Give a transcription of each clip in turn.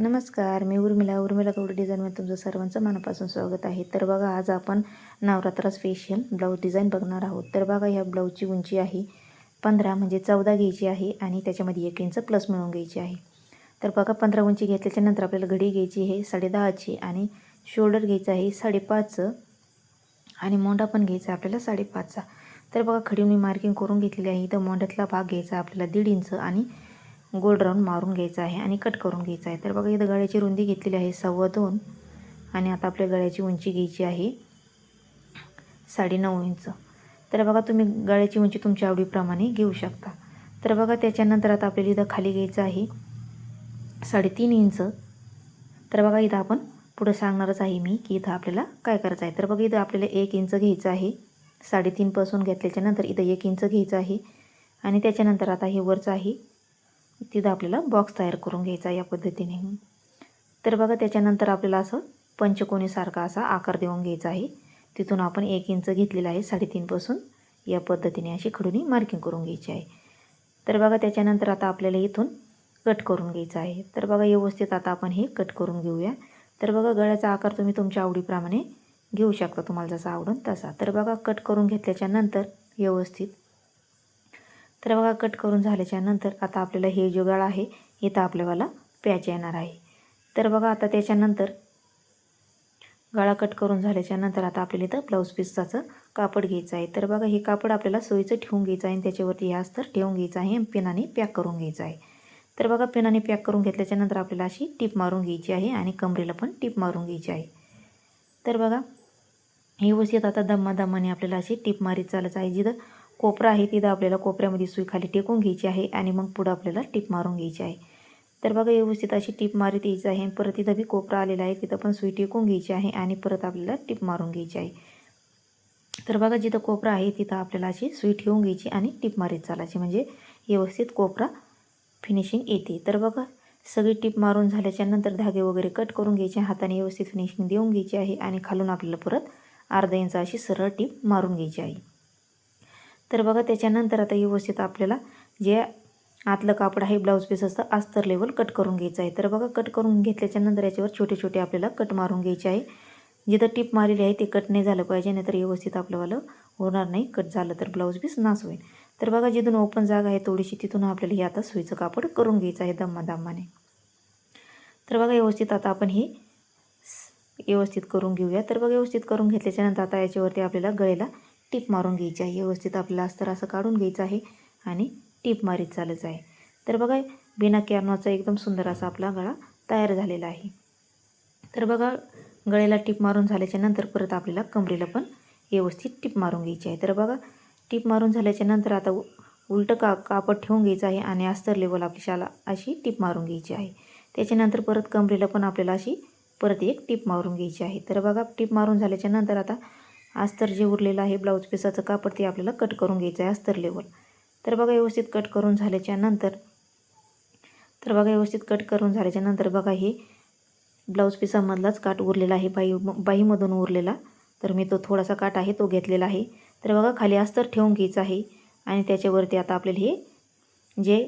नमस्कार, मी उर्मिला कवडे डिझाईनमध्ये तुमचं सर्वांचं मनापासून स्वागत आहे. तर बघा, आज आपण नवरात्र स्पेशल ब्लाऊज डिझाईन बघणार आहोत. तर बघा, ह्या ब्लाऊजची उंची आहे 15 म्हणजे 14 घ्यायची आहे आणि त्याच्यामध्ये 1 इंच प्लस मिळून घ्यायची आहे. तर बघा, 15 उंची घेतल्याच्यानंतर आपल्याला घडी घ्यायची आहे 10.5ची आणि शोल्डर घ्यायचा आहे 5.5चं आणि मोंढा पण घ्यायचा आपल्याला 5.5चा. तर बघा, खडी मी मार्किंग करून घेतलेली आहे. इथं मोंढ्यातला भाग घ्यायचा आपल्याला 1.5 इंच आणि गोल राऊंड मारून घ्यायचा आहे आणि कट करून घ्यायचा आहे. तर बघा, इथं गळ्याची रुंदी घेतलेली आहे 2.25 आणि आता आपल्या गळ्याची उंची घ्यायची आहे 9.5 इंच. तर बघा, तुम्ही गळ्याची उंची तुमच्या आवडीप्रमाणे घेऊ शकता. तर बघा, त्याच्यानंतर आता आपल्याला इथं खाली घ्यायचं आहे 3.5 इंच. तर बघा, इथं आपण पुढं सांगणारच आहे मी की इथं आपल्याला काय करायचं आहे. तर बघा, इथं आपल्याला 1 इंच घ्यायचं आहे. 3.5 पासून घेतल्याच्यानंतर इथं 1 इंच घ्यायचं आहे आणि त्याच्यानंतर आता हे वरचं आहे तिथं आपल्याला बॉक्स तयार करून घ्यायचा या पद्धतीने. तर बघा, त्याच्यानंतर आपल्याला असं पंचकोनीसारखा असा आकार देऊन घ्यायचा आहे. तिथून आपण 1 इंच घेतलेला आहे 3.5 पासून या पद्धतीने अशी खडूनी मार्किंग करून घ्यायची आहे. तर बघा, त्याच्यानंतर आता आपल्याला इथून कट करून घ्यायचं आहे. तर बघा, व्यवस्थित आता आपण हे कट करून घेऊया. तर बघा, गळ्याचा आकार तुम्ही तुमच्या आवडीप्रमाणे घेऊ शकता, तुम्हाला जसा आवडेल तसा. तर बघा, कट करून घेतल्याच्यानंतर व्यवस्थित, तर बघा, कट करून झाल्याच्यानंतर आता आपल्याला हे जो गळा आहे इथं आपल्याला पॅच येणार आहे. तर बघा, आता त्याच्यानंतर गळा कट करून झाल्याच्यानंतर आता आपल्याला इथं ब्लाऊज पीसचं कापड घ्यायचं आहे. तर बघा, हे कापड आपल्याला सोयीचं ठेवून घ्यायचं आहे आणि त्याच्यावरती हे अस्तर ठेवून घ्यायचं आहे आणि पिनाने पॅक करून घ्यायचं आहे. तर बघा, पिनाने पॅक करून घेतल्याच्यानंतर आपल्याला अशी टीप मारून घ्यायची आहे आणि कमरेला पण टीप मारून घ्यायची आहे. तर बघा, व्यवस्थित आता दमाने आपल्याला अशी टीप मारीत चालत आहे. जिथं कोपरा आहे तिथं आपल्याला कोपऱ्यामध्ये सुई खाली टेकून घ्यायची आहे आणि मग पुढं आपल्याला टीप मारून घ्यायची आहे. तर बघा, व्यवस्थित अशी टीप मारीत यायचं आहे. परत इथं बी कोपरा आलेला आहे तिथं पण सुई टेकून घ्यायची आहे आणि परत आपल्याला टीप मारून घ्यायची आहे. तर बघा, जिथं कोपरा आहे तिथं आपल्याला अशी सुई ठेवून घ्यायची आणि टीप मारीत चालायची, म्हणजे व्यवस्थित कोपरा फिनिशिंग येते. तर बघा, सगळी टीप मारून झाल्याच्यानंतर धागे वगैरे कट करून घ्यायचे, हाताने व्यवस्थित फिनिशिंग देऊन घ्यायची आहे आणि खालून आपल्याला परत अर्धा इंच अशी सरळ टीप मारून घ्यायची आहे. तर बघा, त्याच्यानंतर आता व्यवस्थित आपल्याला जे आतलं कापड आहे ब्लाऊज पीस असतं अस्तर लेवल कट करून घ्यायचं आहे. तर बघा, कट करून घेतल्याच्यानंतर याच्यावर छोटे छोटे आपल्याला कट मारून घ्यायचे आहे. जिथं टीप मारलेली आहे ते कट नाही झालं पाहिजे, नाहीतर व्यवस्थित आपल्याला होणार नाही. कट झालं तर ब्लाऊज पीस नास होईल. तर बघा, जिथून ओपन जागा आहे थोडीशी तिथून आपल्याला हे आता सुईचं कापड करून घ्यायचं आहे दमाने. तर बघा, व्यवस्थित आता आपण हे व्यवस्थित करून घेऊया. तर बघा, व्यवस्थित करून घेतल्याच्यानंतर आता याच्यावरती आपल्याला गळ्याला टीप मारून घ्यायची आहे. व्यवस्थित आपल्याला अस्तर असं काढून घ्यायचं आहे आणि टीप मारीत चालायचं आहे. तर बघा, बिना कॅनवाचा एकदम सुंदर असा आपला गळा तयार झालेला आहे. तर बघा, गळ्याला टीप मारून झाल्याच्यानंतर परत आपल्याला कमरेला पण व्यवस्थित टीप मारून घ्यायची आहे. तर बघा, टीप मारून झाल्याच्यानंतर आता उलटं कापड ठेवून घ्यायचं आहे आणि अस्तर लेवल आपली शाला अशी टीप मारून घ्यायची आहे. त्याच्यानंतर परत कमरेला पण आपल्याला अशी परत एक टीप मारून घ्यायची आहे. तर बघा, टीप मारून झाल्याच्यानंतर आता अस्तर जे उरलेलं आहे ब्लाऊज पीसाचं कापड ते आपल्याला कट करून घ्यायचं आहे अस्तर लेवल. तर बघा, व्यवस्थित कट करून झाल्याच्यानंतर बघा, हे ब्लाऊज पीसामधलाच काठ उरलेला आहे बाहीमधून उरलेला. तर मी तो थोडासा काठ आहे तो घेतलेला आहे. तर बघा, खाली अस्तर ठेवून घ्यायचं आहे आणि त्याच्यावरती आता आपल्याला हे जे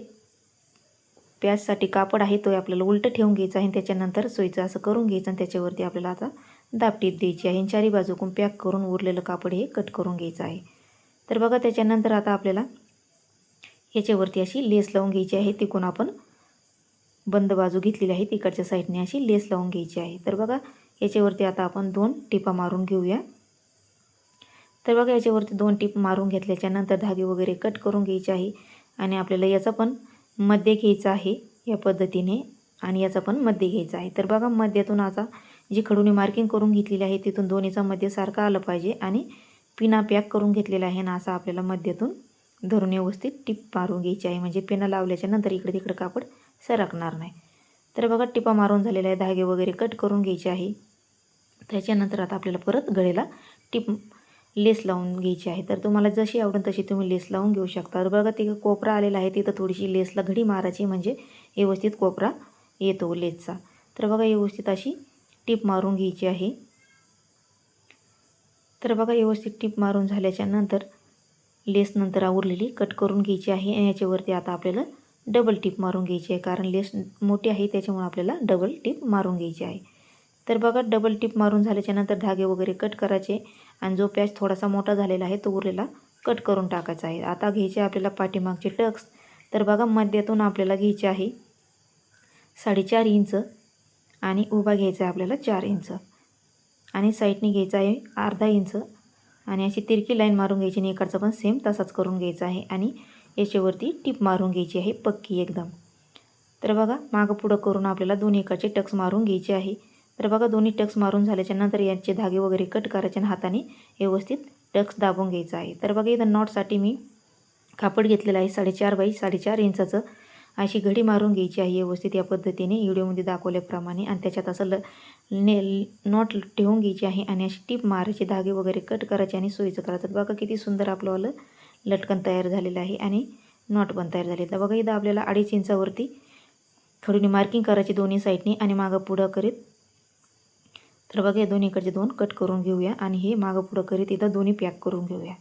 पॅचसाठी कापड आहे तो आपल्याला उलटं ठेवून घ्यायचं आहे. त्याच्यानंतर सुईचं असं करून घ्यायचं आणि त्याच्यावरती आपल्याला आता दाब टीप द्यायची आहे. चारी बाजूकडून पॅक करून उरलेलं कापड हे कट करून घ्यायचं आहे. तर बघा, त्याच्यानंतर आता आपल्याला याच्यावरती अशी लेस लावून घ्यायची आहे. तिकडून आपण बंद बाजू घेतलेली आहे तिकडच्या साईडने अशी लेस लावून घ्यायची आहे. तर बघा, याच्यावरती आता आपण 2 टिपा मारून घेऊया. तर बघा, याच्यावरती 2 टिप मारून घेतल्याच्यानंतर धागे वगैरे कट करून घ्यायचे आहे आणि आपल्याला याचा पण मध्य घ्यायचा आहे या पद्धतीने आणि याचा पण मध्य घ्यायचा आहे. तर बघा, मध्यातून आता जी खडूनी मार्किंग करून घेतलेली आहे तिथून दोन्हीचा मध्य सारखा आलं पाहिजे आणि पिना पॅक करून घेतलेला आहे ना असा आपल्याला मध्यातून धरून व्यवस्थित टिप मारून घ्यायची आहे, म्हणजे पिना लावल्याच्यानंतर इकडे तिकडे कापड सरकणार नाही. तर बघा, टिपा मारून झालेला आहे, धागे वगैरे कट करून घ्यायचे आहे. त्याच्यानंतर आता आपल्याला परत गळ्याला लेस लावून घ्यायची आहे. तर तुम्हाला जशी आवडेल तशी तुम्ही लेस लावून घेऊ शकता. तर बघा, तिथं कोपरा आलेला आहे तिथं थोडीशी लेसला घडी मारायची, म्हणजे व्यवस्थित कोपरा येतो लेसचा. तर बघा, व्यवस्थित अशी टीप मारून घ्यायची आहे. तर बघा, व्यवस्थित टीप मारून झाल्याच्यानंतर लेस नंतर उरलेली कट करून घ्यायची आहे आणि याच्यावरती आता आपल्याला डबल टिप मारून घ्यायची आहे, कारण लेस मोठी आहे त्याच्यामुळे आपल्याला डबल टिप मारून घ्यायची आहे. तर बघा डबल टिप मारून झाल्याच्यानंतर धागे वगैरे कट करायचे आणि जो पॅच थोडासा मोठा झालेला आहे तो उरलेला कट करून टाकायचा आहे. आता घ्यायचे आपल्याला पाठीमागचे टक्स. तर बघा मध्यातून आपल्याला घ्यायचे आहे 4.5 इंच आणि उभा घ्यायचा आहे आपल्याला 4 इंच आणि साईडने घ्यायचा आहे अर्धा इंच आणि अशी तिरकी लाईन मारून घ्यायची आणि इकडचा पण सेम तसाच करून घ्यायचा आहे आणि याच्यावरती टिप मारून घ्यायची आहे पक्की एकदम. तर बघा मागं पुढं करून आपल्याला दोन्ही इकडचे टक्स मारून घ्यायचे आहे. तर बघा दोन्ही टक्स मारून झाल्याच्या नंतर यांचे धागे वगैरे कट करायचे आणि हाताने व्यवस्थित टक्स दाबून घ्यायचा आहे. तर बघा इथं नॉटसाठी मी कापड घेतलेलं आहे 4.5 बाय 4.5 इंचाचं. अशी घडी मारून घ्यायची आहे व्यवस्थित या पद्धतीने व्हिडिओमध्ये दाखवल्याप्रमाणे आणि त्याच्यात असं नॉट ठेवून घ्यायची आहे आणि अशी टीप मारायची, धागे वगैरे कट करायचे आणि सोयीचं करायचं. बघा किती सुंदर आपलं लटकन तयार झालेलं आहे आणि नॉट पण तयार झाले. तर बघा इथं आपल्याला 2.5 इंचावरती थोडी मार्किंग करायची दोन्ही साईडनी आणि मागं पुढं करीत. तर बघा या दोन्हीकडचे 2 कट करून घेऊया आणि हे मागं पुढं करीत इथं दोन्ही पॅक करून घेऊया.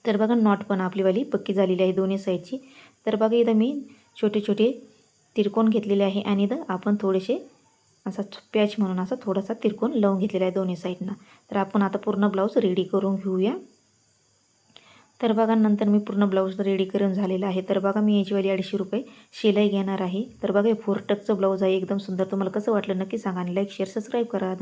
तर बघा नॉट पण आपलीवाली पक्की झालेली आहे दोन्ही साईडची. तर बघा इथं मी छोटे छोटे तिरकोन घेतलेले आहे आणि इथं आपण थोडेसे असा पॅच म्हणून असा थोडासा तिरकोन लावून घेतलेला आहे दोन्ही साईडनं. तर आपण आता पूर्ण ब्लाऊज रेडी करून घेऊया. तर बघा नंतर मी पूर्ण ब्लाऊज रेडी करून झालेला आहे. तर बघा मी याचीवाली 250 रुपये शिलाई घेणार आहे. तर बघा हे 4 टक्सचं ब्लाऊज आहे, एकदम सुंदर. तुम्हाला कसं वाटलं नक्की सांगा आणि लाईक शेअर सबस्क्राईब करा.